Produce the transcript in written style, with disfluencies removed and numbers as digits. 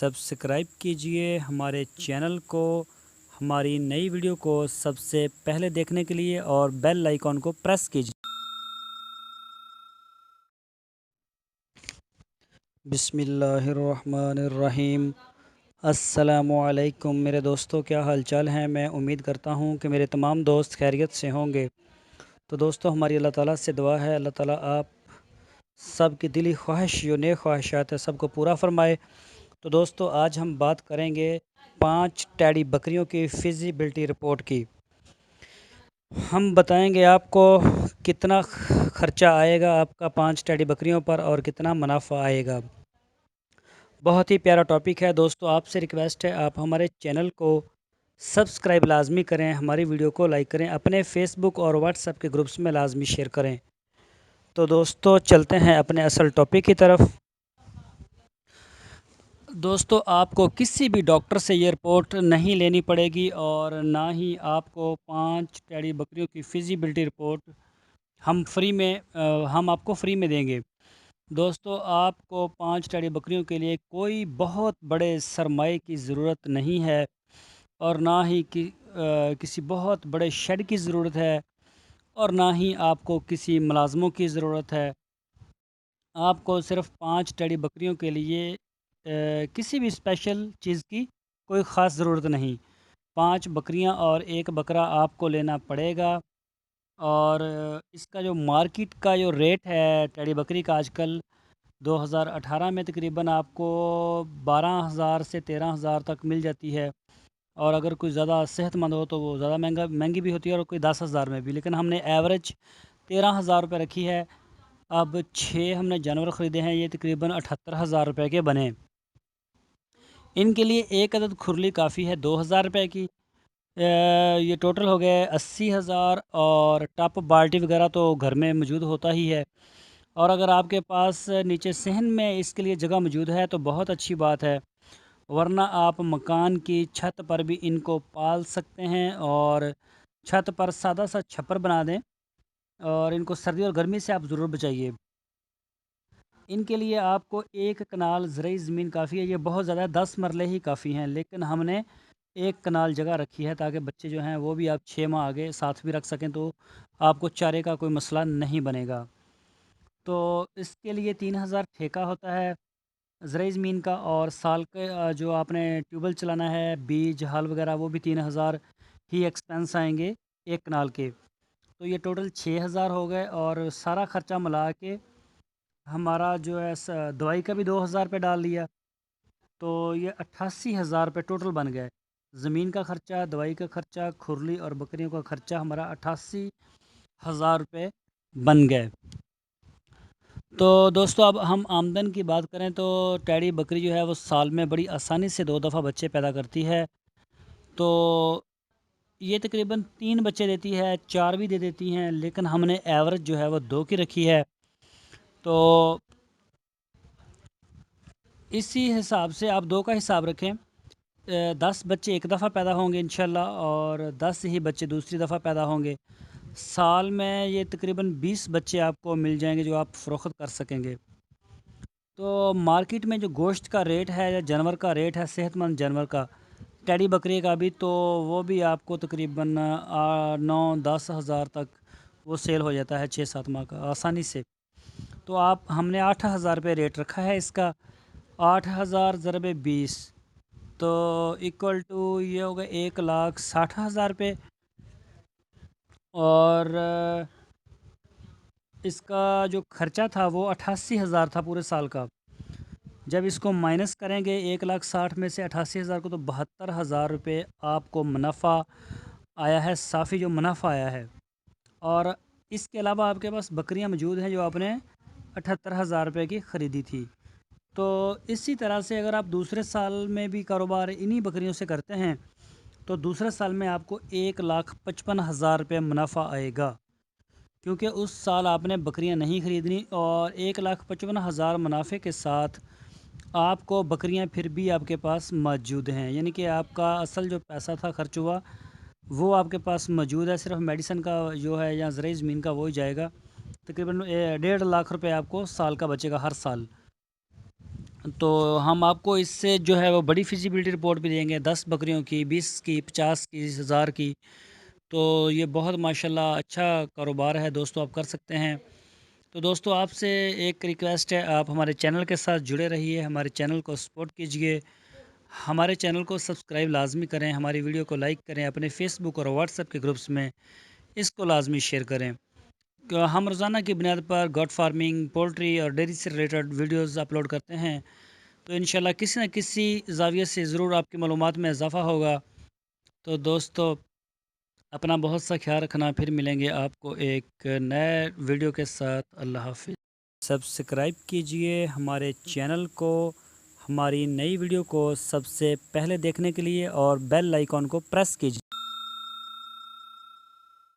Subscribe कीजिए हमारे channel को, हमारी नई वीडियो को सबसे पहले देखने के लिए और बेल आइकॉन को प्रेस कीजिए। बिस्मिल्लाहिर्रहमानिर्रहीम। अस्सलामुअलैकुम मेरे दोस्तों, क्या हाल चाल हैं। मैं उम्मीद करता हूं कि मेरे तमाम दोस्त खैरियत से होंगे। तो दोस्तों, हमारी अल्लाह ताला से दुआ है, अल्लाह ताला आप सब की दिली ख्वाहिश जो नेक ख्वाहिशात है सबको पूरा फरमाए। तो दोस्तों, आज हम बात करेंगे 5 टैडी बकरियों की फिजिबिलिटी रिपोर्ट की। हम बताएंगे आपको कितना खर्चा आएगा आपका 5 टैडी बकरियों पर और कितना मुनाफा आएगा। बहुत ही प्यारा टॉपिक है दोस्तों। आपसे रिक्वेस्ट है, आप हमारे चैनल को सब्सक्राइब लाजमी करें, हमारी वीडियो को लाइक करें, अपने फेसबुक और व्हाट्सएप के ग्रुप्स में लाजमी शेयर करें। तो दोस्तों, चलते हैं अपने असल टॉपिक की तरफ। दोस्तों, आपको किसी भी डॉक्टर से ये रिपोर्ट नहीं लेनी पड़ेगी और ना ही आपको 5 टैडी बकरियों की फिजिबिलिटी रिपोर्ट हम आपको फ्री में देंगे। दोस्तों, आपको 5 टैडी बकरियों के लिए कोई बहुत बड़े सरमाए की ज़रूरत नहीं है और ना ही किसी बहुत बड़े शेड की ज़रूरत है और ना ही आपको किसी मुलाजमों की ज़रूरत है। आपको सिर्फ़ 5 टैडी बकरियों के लिए किसी भी स्पेशल चीज़ की कोई ख़ास ज़रूरत नहीं। 5 बकरियां और 1 बकरा आपको लेना पड़ेगा। और इसका जो मार्केट का जो रेट है टैडी बकरी का, आजकल 2018 में तकरीबन आपको 12,000 से 13,000 तक मिल जाती है। और अगर कोई ज़्यादा सेहतमंद हो तो वो ज़्यादा महंगी भी होती है और कोई 10,000 में भी, लेकिन हमने एवरेज 13,000 रुपये रखी है। अब 6 हमने जानवर ख़रीदे हैं, ये तकरीबन 78,000 रुपये के बने। इनके लिए एक अदद खुरली काफ़ी है 2,000 रुपये की। ये टोटल हो गए 80,000। और टप बाल्टी वगैरह तो घर में मौजूद होता ही है। और अगर आपके पास नीचे सहन में इसके लिए जगह मौजूद है तो बहुत अच्छी बात है, वरना आप मकान की छत पर भी इनको पाल सकते हैं। और छत पर सादा सा छप्पर बना दें और इनको सर्दी और गर्मी से आप ज़रूर बचाइए। इनके लिए आपको 1 कनाल ज़रूरी ज़मीन काफ़ी है। ये बहुत ज़्यादा 10 मरले ही काफ़ी हैं, लेकिन हमने 1 कनाल जगह रखी है ताकि बच्चे जो हैं वो भी आप 6 माह आगे साथ भी रख सकें, तो आपको चारे का कोई मसला नहीं बनेगा। तो इसके लिए 3,000 ठेका होता है ज़रूरी ज़मीन का, और साल के जो आपने ट्यूबवेल चलाना है, बीज हल वगैरह, वो भी 3,000 ही एक्सपेंस आएंगे 1 कनाल के। तो ये टोटल 6,000 हो गए और सारा ख़र्चा मिला के हमारा जो है दवाई का भी 2,000 रुपये डाल लिया, तो ये 88,000 रुपये टोटल बन गए। ज़मीन का ख़र्चा, दवाई का ख़र्चा, खुरली और बकरियों का ख़र्चा हमारा 88,000 रुपये बन गए। तो दोस्तों, अब हम आमदन की बात करें तो टैडी बकरी जो है वो साल में बड़ी आसानी से 2 दफ़ा बच्चे पैदा करती है। तो ये तकरीबन 3 बच्चे देती है, 4 भी दे देती हैं, लेकिन हमने एवरेज जो है वो 2 की रखी है। तो इसी हिसाब से आप 2 का हिसाब रखें। 10 बच्चे एक दफ़ा पैदा होंगे इंशाल्लाह और 10 ही बच्चे दूसरी दफ़ा पैदा होंगे। साल में ये तकरीबन 20 बच्चे आपको मिल जाएंगे जो आप फ़रोख्त कर सकेंगे। तो मार्केट में जो गोश्त का रेट है या जानवर का रेट है, सेहतमंद जानवर का, टैडी बकरी का भी, तो वो भी आपको तकरीबन 9-10 हज़ार तक वो सेल हो जाता है 6-7 माह का आसानी से। तो हमने 8,000 रुपये रेट रखा है इसका। 8,000 ज़रबे 20 तो इक्वल टू ये हो गया 1,60,000 रुपये। और इसका जो ख़र्चा था वो 88,000 था पूरे साल का। जब इसको माइनस करेंगे 1,60,000 में से 88,000 को, तो 72,000 रुपये आपको मुनाफा आया है, साफ़ी जो मुनाफा आया है। और इसके अलावा आपके पास बकरियां मौजूद हैं जो आपने 78,000 रुपये की ख़रीदी थी। तो इसी तरह से अगर आप दूसरे साल में भी कारोबार इन्हीं बकरियों से करते हैं तो दूसरे साल में आपको 1,55,000 रुपये मुनाफा आएगा, क्योंकि उस साल आपने बकरियां नहीं ख़रीदनी। और 1,55,000 मुनाफे के साथ आपको बकरियां फिर भी आपके पास मौजूद हैं, यानी कि आपका असल जो पैसा था खर्च हुआ वो आपके पास मौजूद है। सिर्फ मेडिसिन का जो है या ज़रूरी ज़मीन का वो ही जाएगा। तकरीबन 1.5 लाख रुपए आपको साल का बचेगा हर साल। تو ہم آپ کو اس سے جو ہے وہ بڑی فیزیبلٹی رپورٹ بھی دیں گے، 10 بکریوں کی، 20 کی، 50 کی، 1000 کی۔ تو یہ بہت ماشاءاللہ اچھا کاروبار ہے دوستو، آپ کر سکتے ہیں۔ تو دوستو آپ سے ایک ریکویسٹ ہے، آپ ہمارے چینل کے ساتھ جڑے رہیے، ہمارے چینل کو سپورٹ کیجئے، ہمارے چینل کو سبسکرائب لازمی کریں، ہماری ویڈیو کو لائک کریں، اپنے فیس بک اور واٹس ایپ کے گروپس میں اس کو لازمی شیئر کریں۔ ہم روزانہ کی بنیاد پر گوٹ فارمنگ، پولٹری اور ڈیری سے ریلیٹڈ ویڈیوز اپلوڈ کرتے ہیں، تو انشاءاللہ کسی نہ کسی زاویے سے ضرور آپ کی معلومات میں اضافہ ہوگا۔ تو دوستو اپنا بہت سا خیال رکھنا، پھر ملیں گے آپ کو ایک نئے ویڈیو کے ساتھ۔ اللہ حافظ۔ سبسکرائب کیجئے ہمارے چینل کو، ہماری نئی ویڈیو کو سب سے پہلے دیکھنے کے لیے، اور بیل آئیکن کو پریس کیجئے۔